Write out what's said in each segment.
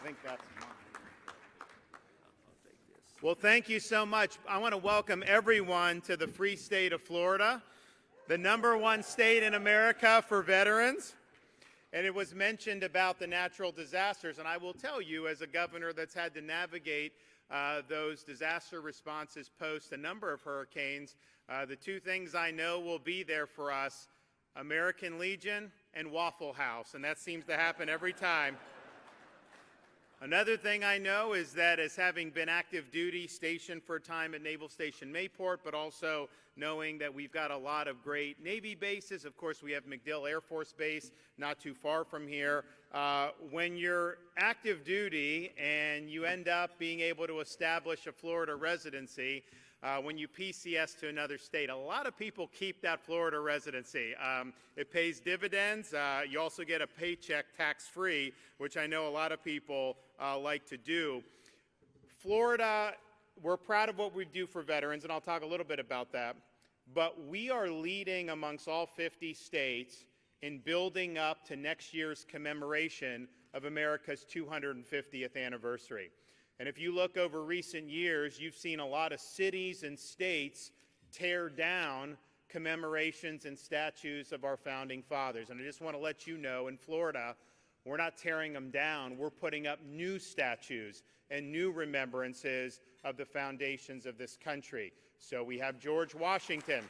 think that's mine. Well, thank you so much. I want to welcome everyone to the free state of Florida, the #1 state in America for veterans. And it was mentioned about the natural disasters, and I will tell you, as a governor that's had to navigate those disaster responses post a number of hurricanes, the two things I know will be there for us: American Legion and Waffle House, and that seems to happen every time. Another thing I know is that, as having been active duty stationed for a time at Naval Station Mayport, but also knowing that we've got a lot of great Navy bases. Of course, we have MacDill Air Force Base not too far from here. When you're active duty and you end up being able to establish a Florida residency, when you PCS to another state, a lot of people keep that Florida residency. It pays dividends. You also get a paycheck tax-free, which I know a lot of people like to do. Florida, we're proud of what we do for veterans, and I'll talk a little bit about that. But we are leading amongst all 50 states in building up to next year's commemoration of America's 250th anniversary. And if you look over recent years, you've seen a lot of cities and states tear down commemorations and statues of our founding fathers. And I just want to let you know, in Florida, we're not tearing them down. We're putting up new statues and new remembrances of the foundations of this country. So we have George Washington.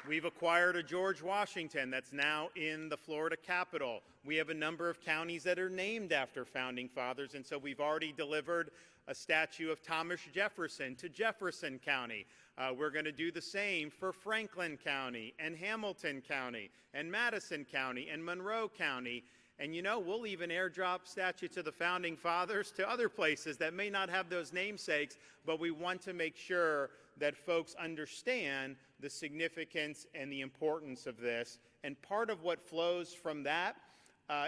We've acquired a George Washington that's now in the Florida Capitol. We have a number of counties that are named after founding fathers, and so we've already delivered a statue of Thomas Jefferson to Jefferson County. We're going to do the same for Franklin County and Hamilton County and Madison County and Monroe County. And you know, we'll even airdrop statues to the founding fathers to other places that may not have those namesakes, but we want to make sure that folks understand the significance and the importance of this. And part of what flows from that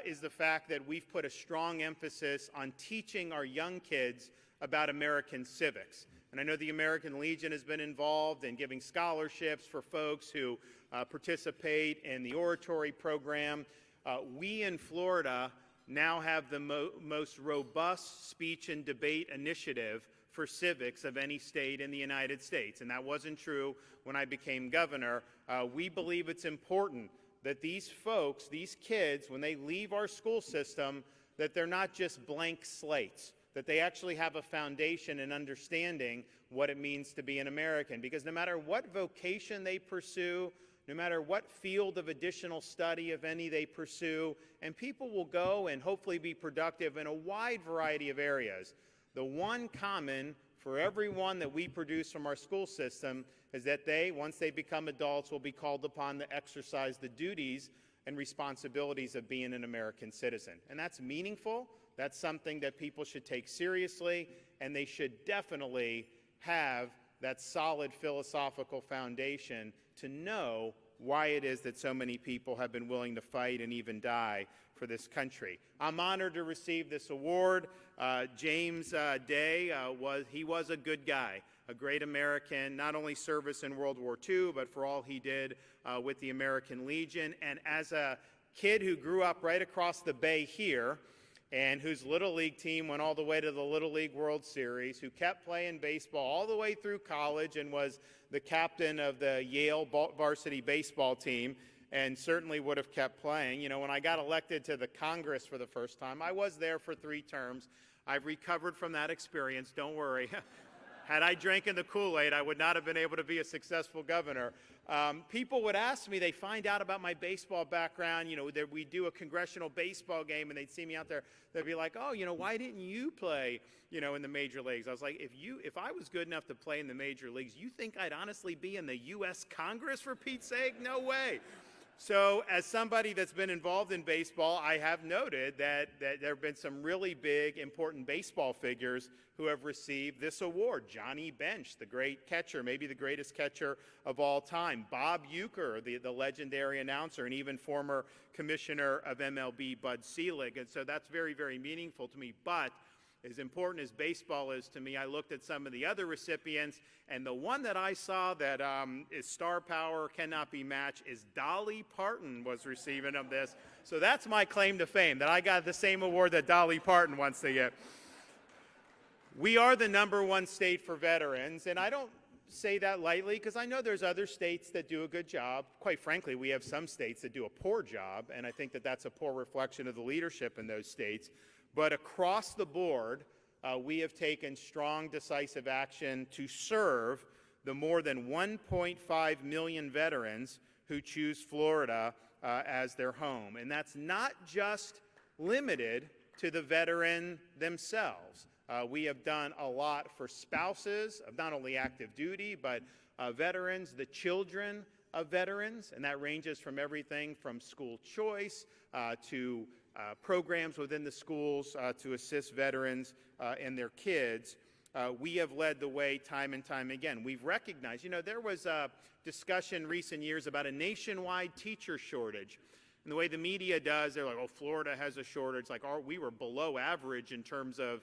is the fact that we've put a strong emphasis on teaching our young kids about American civics. And I know the American Legion has been involved in giving scholarships for folks who participate in the oratory program. We in Florida now have the most robust speech and debate initiative for civics of any state in the United States. And that wasn't true when I became governor. We believe it's important that these folks, these kids, when they leave our school system, that they're not just blank slates, that they actually have a foundation in understanding what it means to be an American. Because no matter what vocation they pursue, no matter what field of additional study, if any, they pursue, and people will go and hopefully be productive in a wide variety of areas, the one common for everyone that we produce from our school system is that they, once they become adults, will be called upon to exercise the duties and responsibilities of being an American citizen. And that's meaningful. That's something that people should take seriously, and they should definitely have that solid philosophical foundation to know why it is that so many people have been willing to fight and even die for this country. I'm honored to receive this award. James Day, was a good guy, a great American, not only service in World War II, but for all he did with the American Legion. And as a kid who grew up right across the bay here, and whose Little League team went all the way to the Little League World Series, who kept playing baseball all the way through college and was the captain of the Yale varsity baseball team, and certainly would have kept playing. You know, when I got elected to the Congress for the first time, I was there for 3 terms. I've recovered from that experience, don't worry. Had I drank in the Kool-Aid, I would not have been able to be a successful governor. People would ask me, they find out about my baseball background, you know, we do a congressional baseball game and they'd see me out there, they'd be like, oh, you know, why didn't you play, you know, in the major leagues? I was like, if I was good enough to play in the major leagues, you think I'd honestly be in the U.S. Congress, for Pete's sake? No way. So as somebody that's been involved in baseball, I have noted that there have been some really big, important baseball figures who have received this award. Johnny Bench, the great catcher, maybe the greatest catcher of all time. Bob Uecker, the legendary announcer, and even former commissioner of MLB, Bud Selig. And so that's very, very meaningful to me. But as important as baseball is to me, I looked at some of the other recipients, and the one that I saw that is star power, cannot be matched, is Dolly Parton was receiving of this. So that's my claim to fame, that I got the same award that Dolly Parton wants to get. We are the #1 state for veterans, and I don't say that lightly because I know there's other states that do a good job. Quite frankly, we have some states that do a poor job, and I think that that's a poor reflection of the leadership in those states. But across the board, we have taken strong, decisive action to serve the more than 1.5 million veterans who choose Florida as their home. And that's not just limited to the veteran themselves. We have done a lot for spouses of not only active duty, but veterans, the children of veterans, and that ranges from everything from school choice to programs within the schools to assist veterans and their kids. We have led the way time and time again. We've recognized, there was a discussion in recent years about a nationwide teacher shortage. And the way the media does, they're like, oh, Florida has a shortage. Like, we were below average in terms of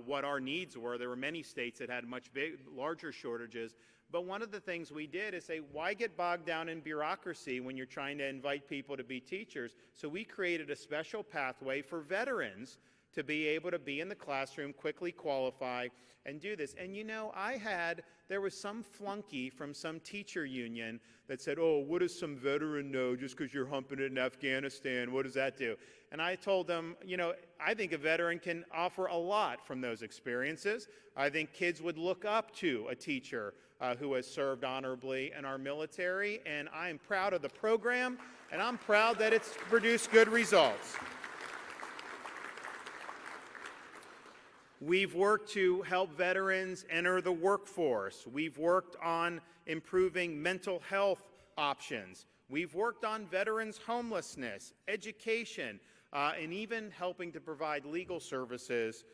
what our needs were. There were many states that had much larger shortages. But one of the things we did is say, why get bogged down in bureaucracy when you're trying to invite people to be teachers? So we created a special pathway for veterans to be able to be in the classroom, quickly qualify, and do this. And there was some flunky from some teacher union that said, oh, what does some veteran know just because you're humping it in Afghanistan? What does that do? And I told them, I think a veteran can offer a lot from those experiences. I think kids would look up to a teacher who has served honorably in our military, and I am proud of the program, and I'm proud that it's produced good results. We've worked to help veterans enter the workforce. We've worked on improving mental health options. We've worked on veterans' homelessness, education, and even helping to provide legal services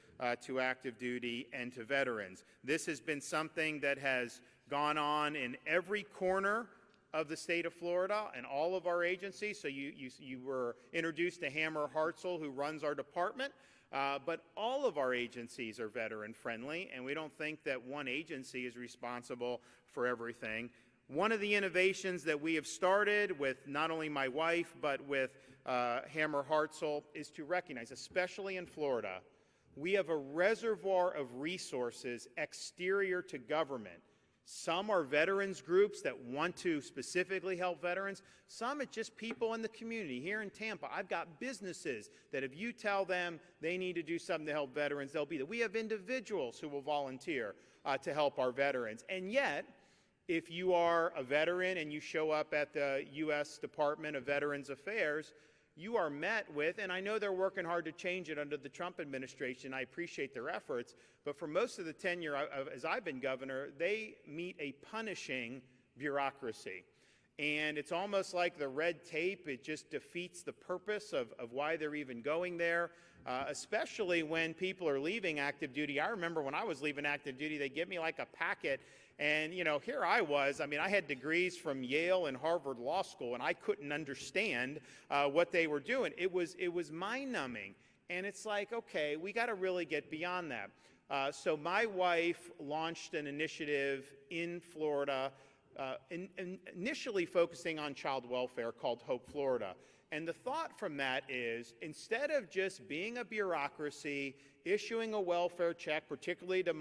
to active duty and to veterans. This has been something that has gone on in every corner of the state of Florida and all of our agencies. So you were introduced to Hammer Hartzell, who runs our department. But all of our agencies are veteran-friendly, and we don't think that one agency is responsible for everything. One of the innovations that we have started with not only my wife, but with Hammer Hartzell, is to recognize, especially in Florida, we have a reservoir of resources exterior to government. Some are veterans groups that want to specifically help veterans. Some it's just people in the community. Here in Tampa, I've got businesses that if you tell them they need to do something to help veterans, they'll be there. We have individuals who will volunteer to help our veterans. And yet, if you are a veteran and you show up at the U.S. Department of Veterans Affairs, you are met with, and I know they're working hard to change it under the Trump administration. I appreciate their efforts. But for most of the tenure as I've been governor, they meet a punishing bureaucracy. And it's almost like the red tape. It just defeats the purpose of why they're even going there, especially when people are leaving active duty. I remember when I was leaving active duty, they give me like a packet. And, here I was. I had degrees from Yale and Harvard Law School, and I couldn't understand what they were doing. It was mind-numbing. And it's like, okay, we got to really get beyond that. So my wife launched an initiative in Florida, initially focusing on child welfare, called Hope Florida. And the thought from that is, instead of just being a bureaucracy, issuing a welfare check, particularly to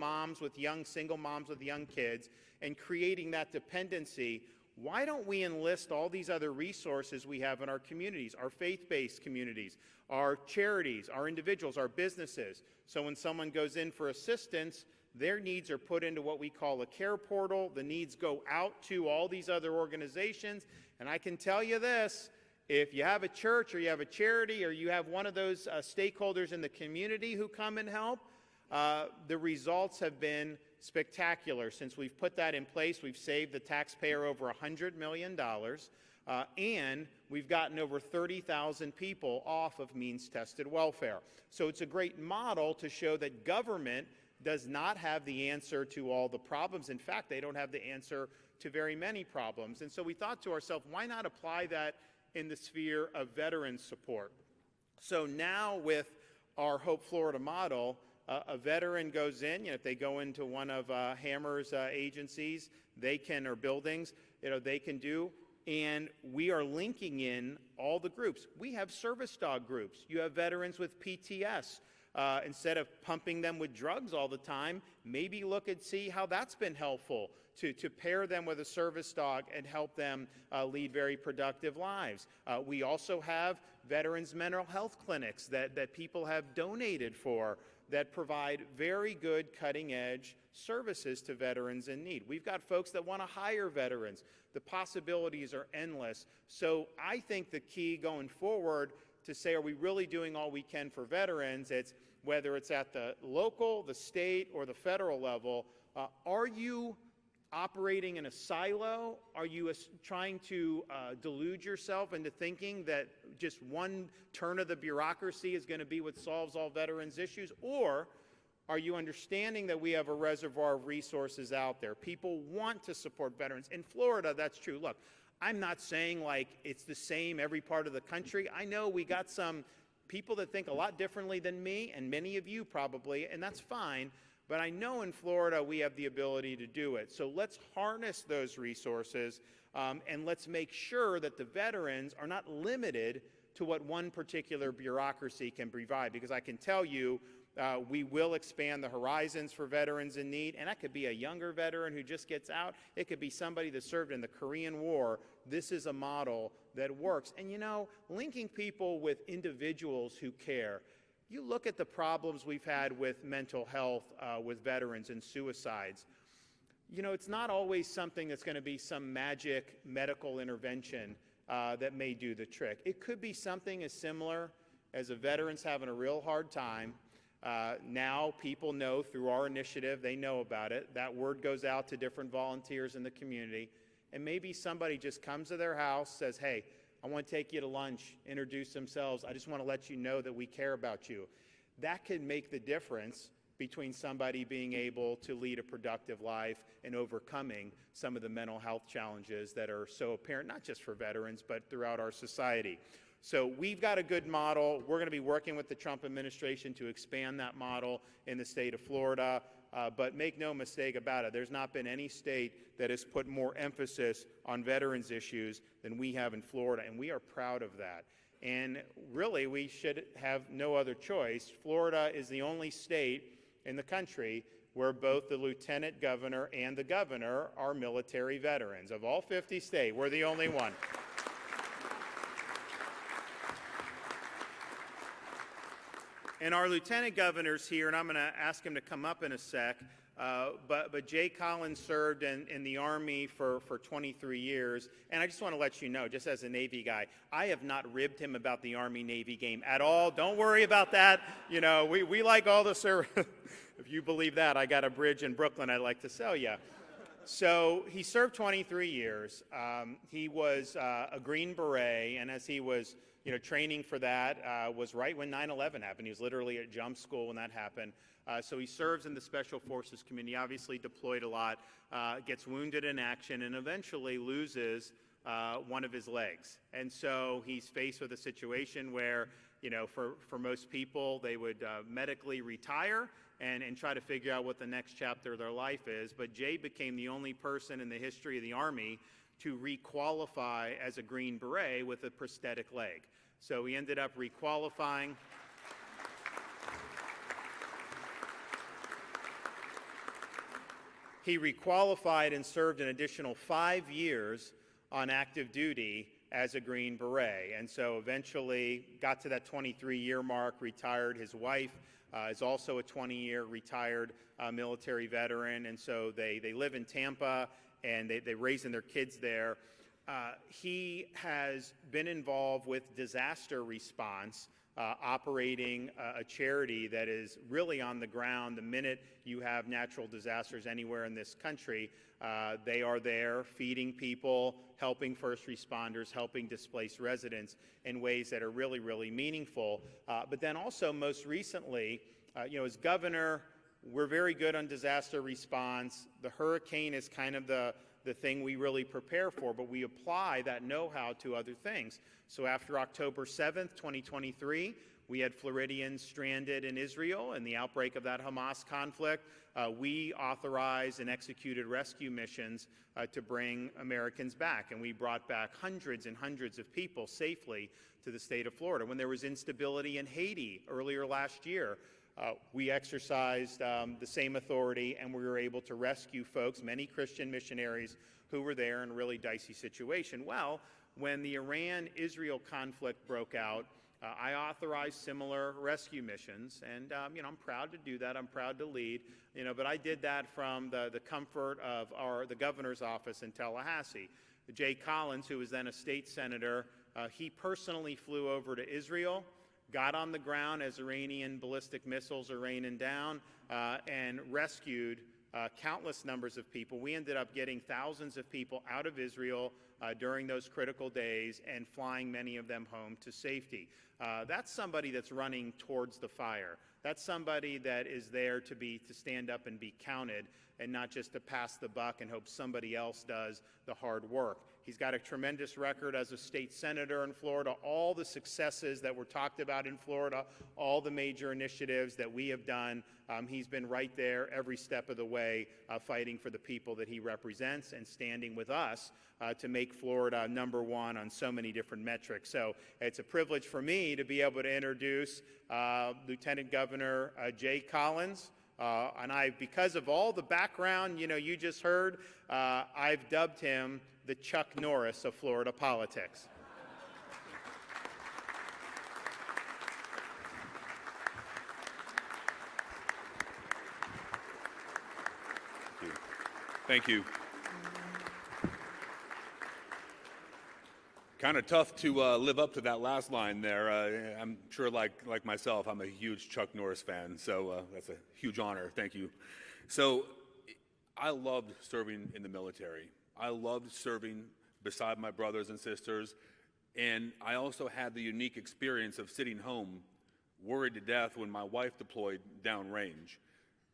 single moms with young kids, and creating that dependency, why don't we enlist all these other resources we have in our communities, our faith-based communities, our charities, our individuals, our businesses? So when someone goes in for assistance, their needs are put into what we call a care portal. The needs go out to all these other organizations. And I can tell you this, if you have a church or you have a charity or you have one of those stakeholders in the community who come and help, the results have been spectacular. Since we've put that in place, we've saved the taxpayer over $100 million, and we've gotten over 30,000 people off of means-tested welfare. So it's a great model to show that government does not have the answer to all the problems. In fact, they don't have the answer to very many problems. And so we thought to ourselves, why not apply that in the sphere of veteran support? So now with our Hope Florida model, a veteran goes in, if they go into one of Hammer's agencies, or buildings, they can do And we are linking in all the groups. We have service dog groups. You have veterans with PTS. Instead of pumping them with drugs all the time, maybe look and see how that's been helpful to pair them with a service dog and help them lead very productive lives. We also have veterans mental health clinics that people have donated for that provide very good cutting-edge services to veterans in need. We've got folks that want to hire veterans. The possibilities are endless. So I think the key going forward to say, are we really doing all we can for veterans? It's whether it's at the local, the state, or the federal level. Are you operating in a silo? Are you trying to delude yourself into thinking that just one turn of the bureaucracy is going to be what solves all veterans' issues? Or are you understanding that we have a reservoir of resources out there? People want to support veterans. In Florida, that's true. Look, I'm not saying like it's the same every part of the country. I know we got some people that think a lot differently than me, and many of you probably, and that's fine. But I know in Florida we have the ability to do it. So let's harness those resources and let's make sure that the veterans are not limited to what one particular bureaucracy can provide. Because I can tell you, we will expand the horizons for veterans in need, and that could be a younger veteran who just gets out. It could be somebody that served in the Korean War. This is a model that works. And you know, linking people with individuals who care. You look at the problems we've had with mental health with veterans and suicides. You know, it's not always something that's going to be some magic medical intervention that may do the trick. It could be something as similar as a veteran's having a real hard time. Now people know through our initiative, they know about it. That word goes out to different volunteers in the community. And maybe somebody just comes to their house, says, hey, I want to take you to lunch, introduce themselves. I just want to let you know that we care about you. That can make the difference between somebody being able to lead a productive life and overcoming some of the mental health challenges that are so apparent, not just for veterans, but throughout our society. So we've got a good model. We're going to be working with the Trump administration to expand that model in the state of Florida. But make no mistake about it, there's not been any state that has put more emphasis on veterans issues than we have in Florida, and we are proud of that. And really, we should have no other choice. Florida is the only state in the country where both the lieutenant governor and the governor are military veterans. Of all 50 states, we're the only one. And our lieutenant governor's here, and I'm going to ask him to come up in a sec, but Jay Collins served in the Army for 23 years, and I just want to let you know, just as a Navy guy, I have not ribbed him about the Army-Navy game at all. Don't worry about that. You know, we like all the service. If you believe that, I got a bridge in Brooklyn I'd like to sell you. So he served 23 years. He was a Green Beret, and as he was training for that was right when 9/11 happened. He was literally at jump school when that happened. So he serves in the Special Forces community, obviously deployed a lot, gets wounded in action, and eventually loses one of his legs. And so he's faced with a situation where, for most people, they would medically retire and try to figure out what the next chapter of their life is. But Jay became the only person in the history of the Army to requalify as a Green Beret with a prosthetic leg. So he ended up requalifying. He requalified and served an additional 5 years on active duty as a Green Beret. And so eventually got to that 23-year mark, retired. His wife is also a 20-year retired military veteran. And so they live in Tampa, and they're raising their kids there. He has been involved with disaster response, operating a charity that is really on the ground. The minute you have natural disasters anywhere in this country, they are there feeding people, helping first responders, helping displaced residents in ways that are really, really meaningful. But then also most recently, as governor, we're very good on disaster response. The hurricane is kind of the thing we really prepare for, but we apply that know-how to other things. So after October 7th, 2023, We had Floridians stranded in Israel in the outbreak of that Hamas conflict. We authorized and executed rescue missions to bring Americans back, and we brought back hundreds and hundreds of people safely to the state of Florida. When there was instability in Haiti earlier last year, we exercised the same authority, and we were able to rescue folks, many Christian missionaries who were there in a really dicey situation. Well, when the Iran-Israel conflict broke out, I authorized similar rescue missions, and I'm proud to do that. I'm proud to lead, but I did that from the comfort of the governor's office in Tallahassee. Jay Collins, who was then a state senator, he personally flew over to Israel, got on the ground as Iranian ballistic missiles are raining down, and rescued countless numbers of people. We ended up getting thousands of people out of Israel during those critical days and flying many of them home to safety. That's somebody that's running towards the fire. That's somebody that is there to stand up and be counted, and not just to pass the buck and hope somebody else does the hard work. He's got a tremendous record as a state senator in Florida. All the successes that were talked about in Florida, all the major initiatives that we have done, he's been right there every step of the way, fighting for the people that he represents and standing with us to make Florida #1 on so many different metrics. So it's a privilege for me to be able to introduce Lieutenant Governor Jay Collins. And because of all the background, you just heard, I've dubbed him the Chuck Norris of Florida politics. Thank you. Kind of tough to live up to that last line there. I'm sure, like myself, I'm a huge Chuck Norris fan, so that's a huge honor. Thank you. So I loved serving in the military. I loved serving beside my brothers and sisters, and I also had the unique experience of sitting home worried to death when my wife deployed downrange.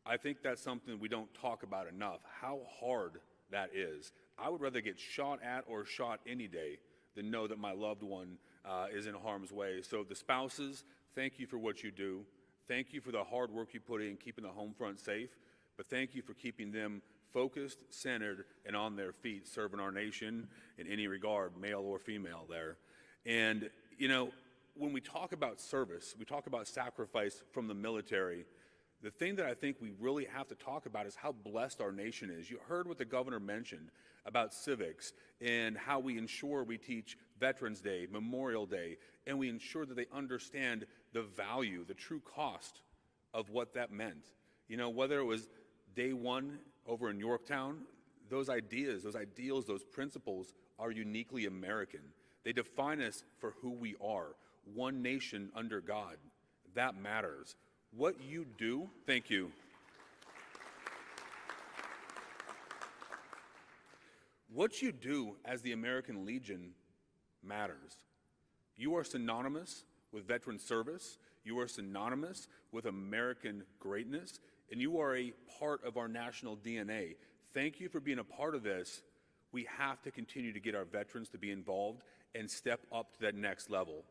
I think that's something we don't talk about enough, how hard that is. I would rather get shot at or shot any day than know that my loved one is in harm's way. So the spouses, thank you for what you do. Thank you for the hard work you put in keeping the home front safe, but thank you for keeping them focused, centered, and on their feet, serving our nation in any regard, male or female there. And, when we talk about service, we talk about sacrifice from the military. The thing that I think we really have to talk about is how blessed our nation is. You heard what the governor mentioned about civics and how we ensure we teach Veterans Day, Memorial Day, and we ensure that they understand the value, the true cost of what that meant. Whether it was day one over in Yorktown, those ideas, those ideals, those principles are uniquely American. They define us for who we are, one nation under God. That matters. What you do, thank you. What you do as the American Legion matters. You are synonymous with veteran service. You are synonymous with American greatness, and you are a part of our national DNA. Thank you for being a part of this. We have to continue to get our veterans to be involved and step up to that next level.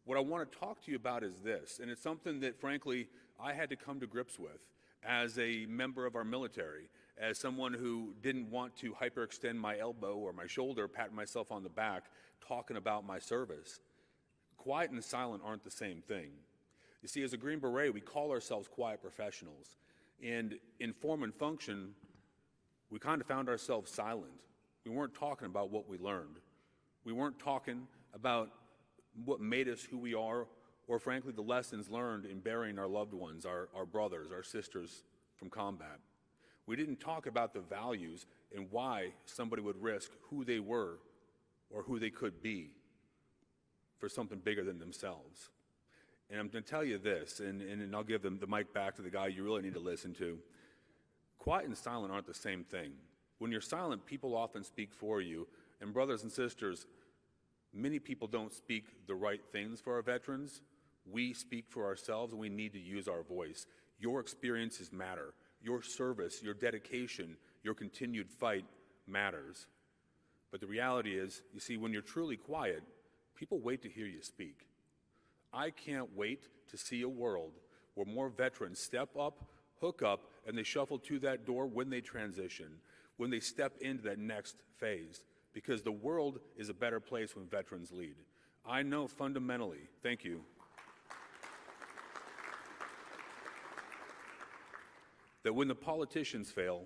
What I want to talk to you about is this, and it's something that, frankly, I had to come to grips with as a member of our military, as someone who didn't want to hyperextend my elbow or my shoulder, patting myself on the back, talking about my service. Quiet and silent aren't the same thing. You see, as a Green Beret, we call ourselves quiet professionals. And in form and function, we kind of found ourselves silent. We weren't talking about what we learned. We weren't talking about what made us who we are, or frankly, the lessons learned in burying our loved ones, our brothers, our sisters from combat. We didn't talk about the values and why somebody would risk who they were or who they could be for something bigger than themselves. And I'm going to tell you this, and I'll give the mic back to the guy you really need to listen to. Quiet and silent aren't the same thing. When you're silent, people often speak for you. And brothers and sisters, many people don't speak the right things for our veterans. We speak for ourselves, and we need to use our voice. Your experiences matter. Your service, your dedication, your continued fight matters. But the reality is, you see, when you're truly quiet, people wait to hear you speak. I can't wait to see a world where more veterans step up, hook up, and they shuffle to that door when they transition, when they step into that next phase, because the world is a better place when veterans lead. I know fundamentally, thank you, that when the politicians fail,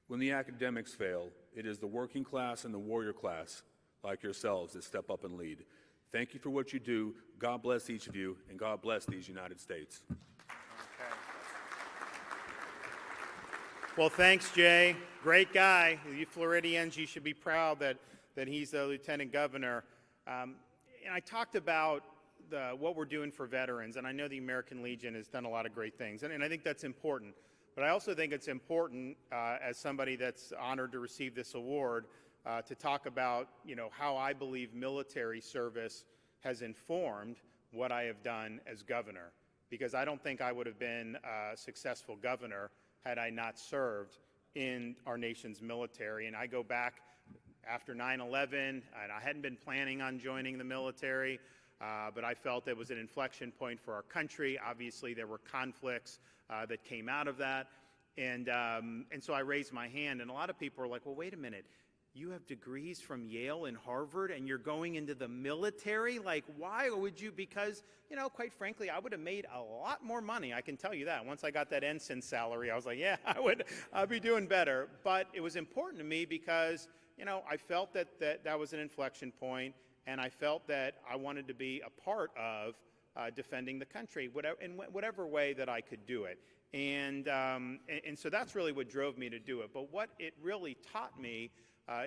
when the academics fail, it is the working class and the warrior class like yourselves that step up and lead. Thank you for what you do. God bless each of you, and God bless these United States. Okay. Well, thanks, Jay. Great guy. You Floridians, you should be proud that he's the lieutenant governor. And I talked about what we're doing for veterans, and I know the American Legion has done a lot of great things, and I think that's important. But I also think it's important, as somebody that's honored to receive this award, to talk about, how I believe military service has informed what I have done as governor. Because I don't think I would have been a successful governor had I not served in our nation's military. And I go back after 9/11, and I hadn't been planning on joining the military, but I felt it was an inflection point for our country. Obviously, there were conflicts that came out of that. And so I raised my hand, and a lot of people were like, well, wait a minute. You have degrees from Yale and Harvard, and you're going into the military? Like, why would you? Because, quite frankly, I would have made a lot more money. I can tell you that. Once I got that ensign salary, I was like, yeah, I'd be doing better. But it was important to me because, I felt that was an inflection point, and I felt that I wanted to be a part of defending the country, in whatever way that I could do it. And so that's really what drove me to do it. But what it really taught me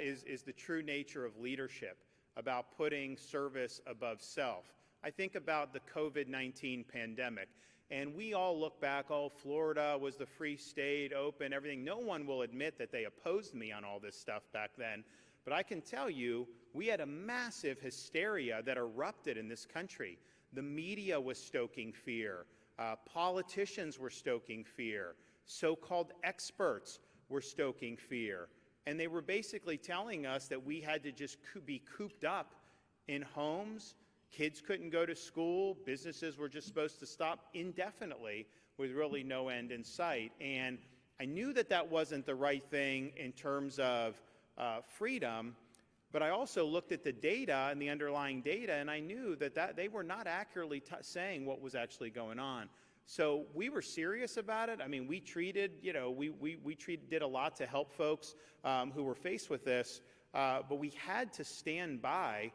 is the true nature of leadership, about putting service above self. I think about the COVID-19 pandemic, and we all look back, oh, Florida was the free state, open, everything. No one will admit that they opposed me on all this stuff back then. But I can tell you, we had a massive hysteria that erupted in this country. The media was stoking fear. Politicians were stoking fear. So-called experts were stoking fear. And they were basically telling us that we had to just be cooped up in homes. Kids couldn't go to school. Businesses were just supposed to stop indefinitely with really no end in sight. And I knew that that wasn't the right thing in terms of freedom, but I also looked at the data and the underlying data, and I knew that they were not accurately saying what was actually going on. So we were serious about it. I mean, we treated, did a lot to help folks who were faced with this, but we had to stand by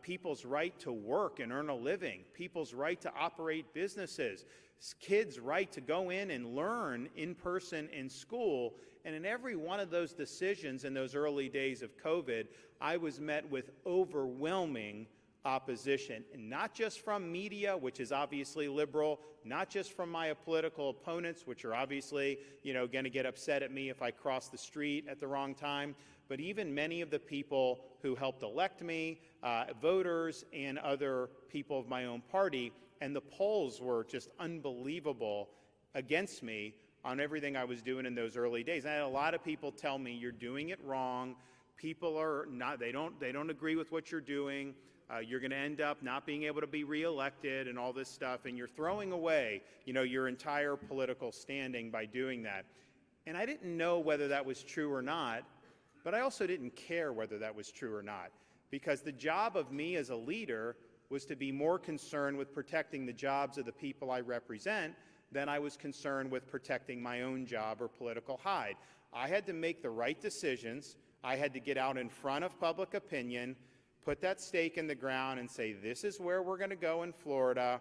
people's right to work and earn a living, people's right to operate businesses, kids' right to go in and learn in person in school. And in every one of those decisions in those early days of COVID, I was met with overwhelming opposition, and not just from media, which is obviously liberal, not just from my political opponents, which are obviously, going to get upset at me if I cross the street at the wrong time, but even many of the people who helped elect me, voters and other people of my own party. And the polls were just unbelievable against me on everything I was doing in those early days. I had a lot of people tell me, you're doing it wrong. People are not, they don't agree with what you're doing. You're going to end up not being able to be reelected and all this stuff, and you're throwing away, your entire political standing by doing that. And I didn't know whether that was true or not, but I also didn't care whether that was true or not, because the job of me as a leader was to be more concerned with protecting the jobs of the people I represent than I was concerned with protecting my own job or political hide. I had to make the right decisions. I had to get out in front of public opinion, put that stake in the ground and say, this is where we're going to go in Florida.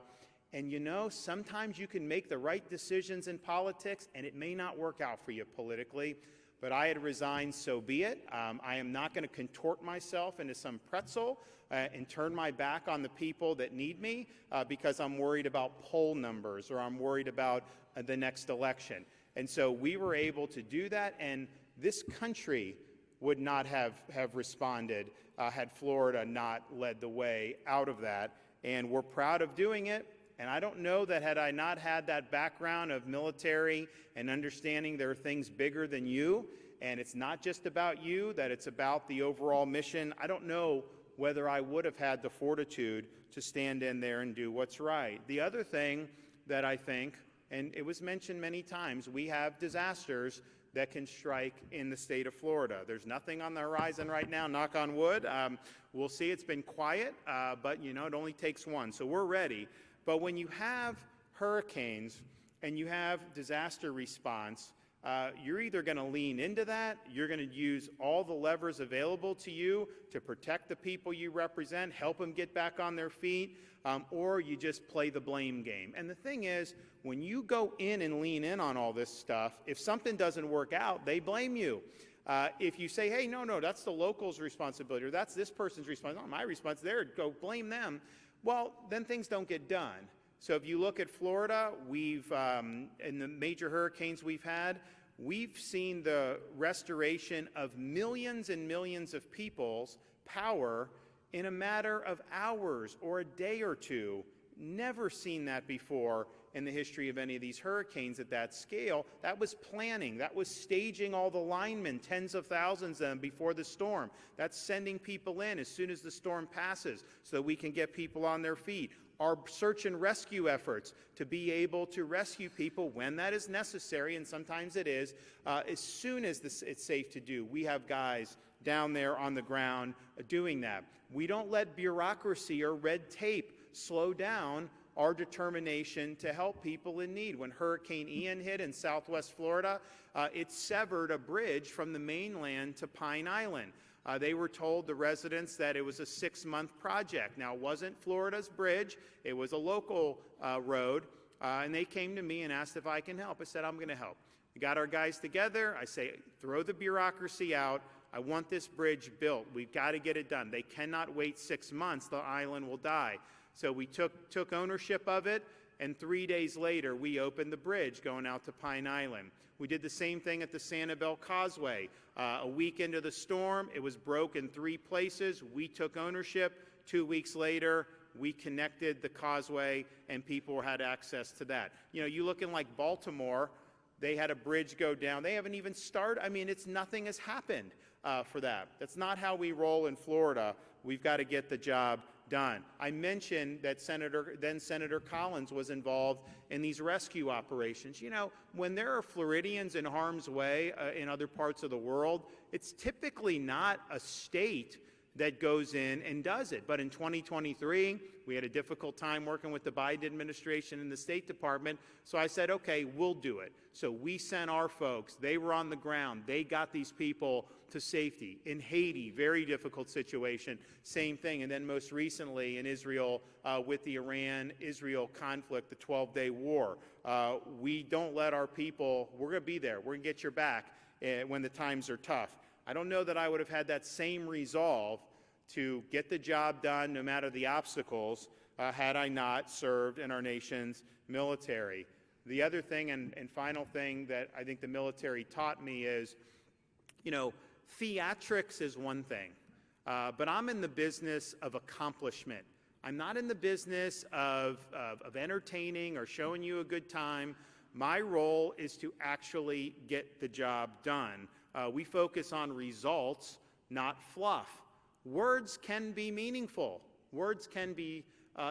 And sometimes you can make the right decisions in politics and it may not work out for you politically, but I had resigned, so be it. I am not going to contort myself into some pretzel and turn my back on the people that need me because I'm worried about poll numbers or I'm worried about the next election. And so we were able to do that, and this country would not have responded had Florida not led the way out of that. And we're proud of doing it. And I don't know that had I not had that background of military and understanding there are things bigger than you, and it's not just about you, that it's about the overall mission, I don't know whether I would have had the fortitude to stand in there and do what's right. The other thing that I think, and it was mentioned many times, we have disasters that can strike in the state of Florida. There's nothing on the horizon right now, knock on wood. We'll see. It's been quiet, but you know, it only takes one, so we're ready. But when you have hurricanes and you have disaster response, you're either going to lean into that, you're going to use all the levers available to you to protect the people you represent, help them get back on their feet, or you just play the blame game. And the thing is, when you go in and lean in on all this stuff, if something doesn't work out, they blame you. If you say, hey, no, that's the local's responsibility, or that's this person's responsibility, my response there, go blame them, well, then things don't get done. So if you look at Florida, we've, in the major hurricanes we've had, we've seen the restoration of millions and millions of people's power in a matter of hours or a day or two. Never seen that before in the history of any of these hurricanes at that scale. That was planning. That was staging all the linemen, tens of thousands of them before the storm. That's sending people in as soon as the storm passes so that we can get people on their feet. Our search and rescue efforts to be able to rescue people when that is necessary, and sometimes it is, as soon as it's safe to do. We have guys down there on the ground doing that. We don't let bureaucracy or red tape slow down our determination to help people in need. When Hurricane Ian hit in southwest Florida, it severed a bridge from the mainland to Pine Island. They were told, the residents, that it was a 6-month project. Now, it wasn't Florida's bridge. It was a local road. And they came to me and asked if I can help. I said, I'm going to help. We got our guys together. I say, throw the bureaucracy out. I want this bridge built. We've got to get it done. They cannot wait 6 months. The island will die. So we took ownership of it, and 3 days later, we opened the bridge going out to Pine Island. We did the same thing at the Sanibel Causeway. A week into the storm, it was broke in 3 places. We took ownership. 2 weeks later, we connected the causeway, and people had access to that. You know, you look in like Baltimore, they had a bridge go down. They haven't even started. I mean, nothing has happened for that. That's not how we roll in Florida. We've got to get the job done. I mentioned that then Senator Collins was involved in these rescue operations. You know, when there are Floridians in harm's way in other parts of the world, it's typically not a state that goes in and does it. But in 2023, we had a difficult time working with the Biden administration and the State Department, so I said, okay, we'll do it. So we sent our folks. They were on the ground. They got these people to safety. In Haiti, very difficult situation, same thing. And then most recently in Israel with the Iran-Israel conflict, the 12-day war. We don't let our people, we're going to be there. We're going to get your back when the times are tough. I don't know that I would have had that same resolve to get the job done no matter the obstacles had I not served in our nation's military. The other thing and final thing that I think the military taught me is, you know, theatrics is one thing, but I'm in the business of accomplishment. I'm not in the business of entertaining or showing you a good time. My role is to actually get the job done. We focus on results, not fluff. Words can be meaningful. Words can be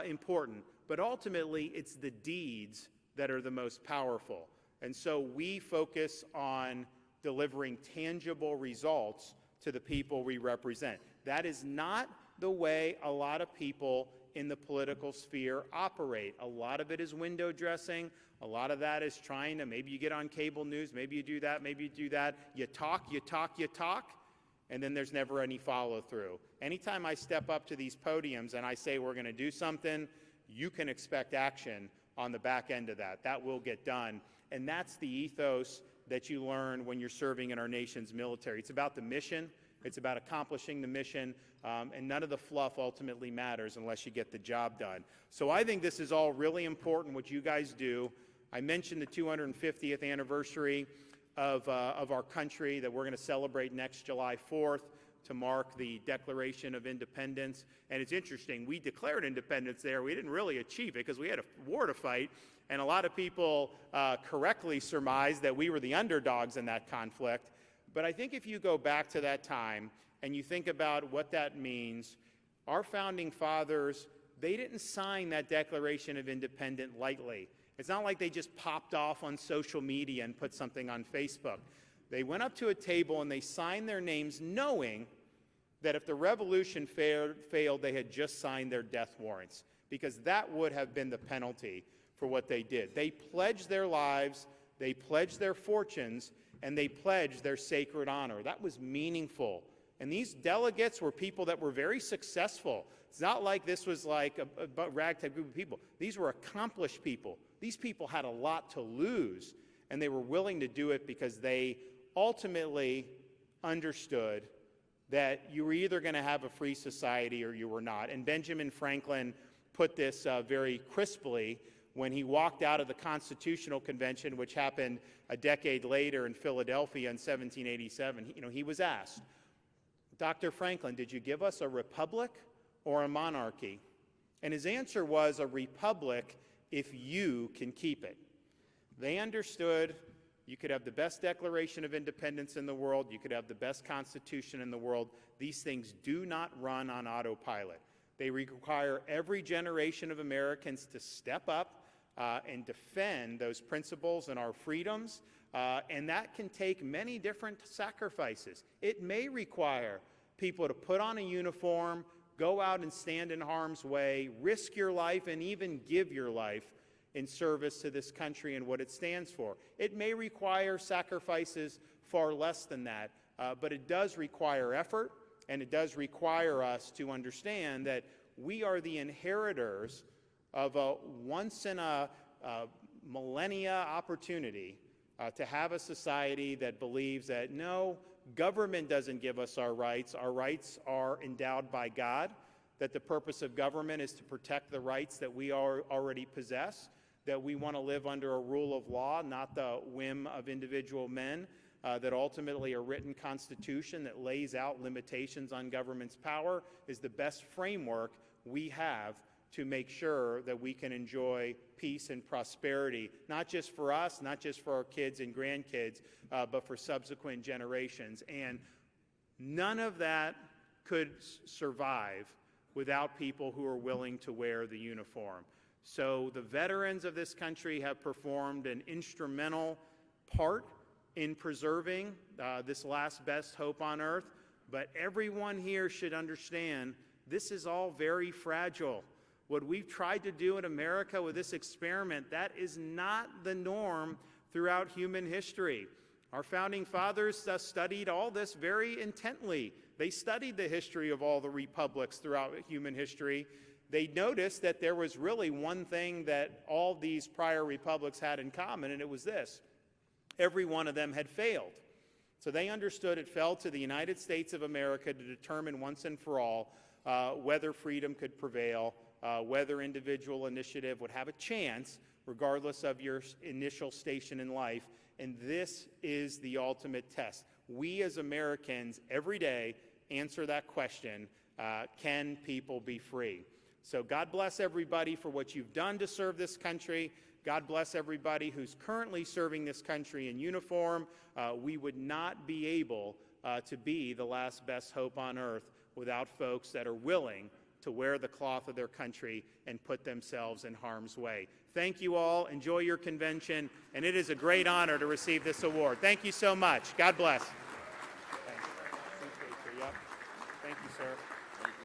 important. But ultimately, it's the deeds that are the most powerful. And so we focus on delivering tangible results to the people we represent. That is not the way a lot of people in the political sphere operate. A lot of it is window dressing. A lot of that is trying to, maybe you get on cable news, maybe you do that, maybe you do that. You talk, and then there's never any follow through. Anytime I step up to these podiums and I say we're going to do something, you can expect action on the back end of that. That will get done. And that's the ethos that you learn when you're serving in our nation's military. It's about the mission. It's about accomplishing the mission, and none of the fluff ultimately matters unless you get the job done. So I think this is all really important, what you guys do. I mentioned the 250th anniversary of our country that we're going to celebrate next July 4th to mark the Declaration of Independence. And it's interesting, we declared independence there. We didn't really achieve it because we had a war to fight, and a lot of people correctly surmised that we were the underdogs in that conflict. But I think if you go back to that time and you think about what that means, our founding fathers, they didn't sign that Declaration of Independence lightly. It's not like they just popped off on social media and put something on Facebook. They went up to a table and they signed their names knowing that if the revolution failed, they had just signed their death warrants, because that would have been the penalty for what they did. They pledged their lives, they pledged their fortunes, and they pledged their sacred honor. That was meaningful. And these delegates were people that were very successful. It's not like this was like a ragtag group of people. These were accomplished people. These people had a lot to lose, and they were willing to do it because they ultimately understood that you were either going to have a free society or you were not. And Benjamin Franklin put this very crisply when he walked out of the Constitutional Convention, which happened a decade later in Philadelphia in 1787. He was asked, Dr. Franklin, did you give us a republic or a monarchy? And his answer was, a republic if you can keep it. They understood you could have the best Declaration of Independence in the world, you could have the best Constitution in the world. These things do not run on autopilot. They require every generation of Americans to step up and defend those principles and our freedoms, and that can take many different sacrifices. It may require people to put on a uniform, go out and stand in harm's way, risk your life, and even give your life in service to this country and what it stands for. It may require sacrifices far less than that, but it does require effort, and it does require us to understand that we are the inheritors of a once-in-a-millennia opportunity to have a society that believes that, no, government doesn't give us our rights are endowed by God, that the purpose of government is to protect the rights that we already possess, that we want to live under a rule of law, not the whim of individual men, that ultimately a written constitution that lays out limitations on government's power is the best framework we have to make sure that we can enjoy peace and prosperity, not just for us, not just for our kids and grandkids, but for subsequent generations. And none of that could survive without people who are willing to wear the uniform. So the veterans of this country have performed an instrumental part in preserving this last best hope on earth, but everyone here should understand this is all very fragile. What we've tried to do in America with this experiment, that is not the norm throughout human history. Our founding fathers studied all this very intently. They studied the history of all the republics throughout human history. They noticed that there was really one thing that all these prior republics had in common, and it was this: every one of them had failed. So they understood it fell to the United States of America to determine once and for all whether freedom could prevail, whether individual initiative would have a chance, regardless of your initial station in life. And this is the ultimate test. We as Americans, every day, answer that question, can people be free? So God bless everybody for what you've done to serve this country. God bless everybody who's currently serving this country in uniform. We would not be able to be the last best hope on earth without folks that are willing to wear the cloth of their country and put themselves in harm's way. Thank you all. Enjoy your convention, and it is a great honor to receive this award. Thank you so much. God bless.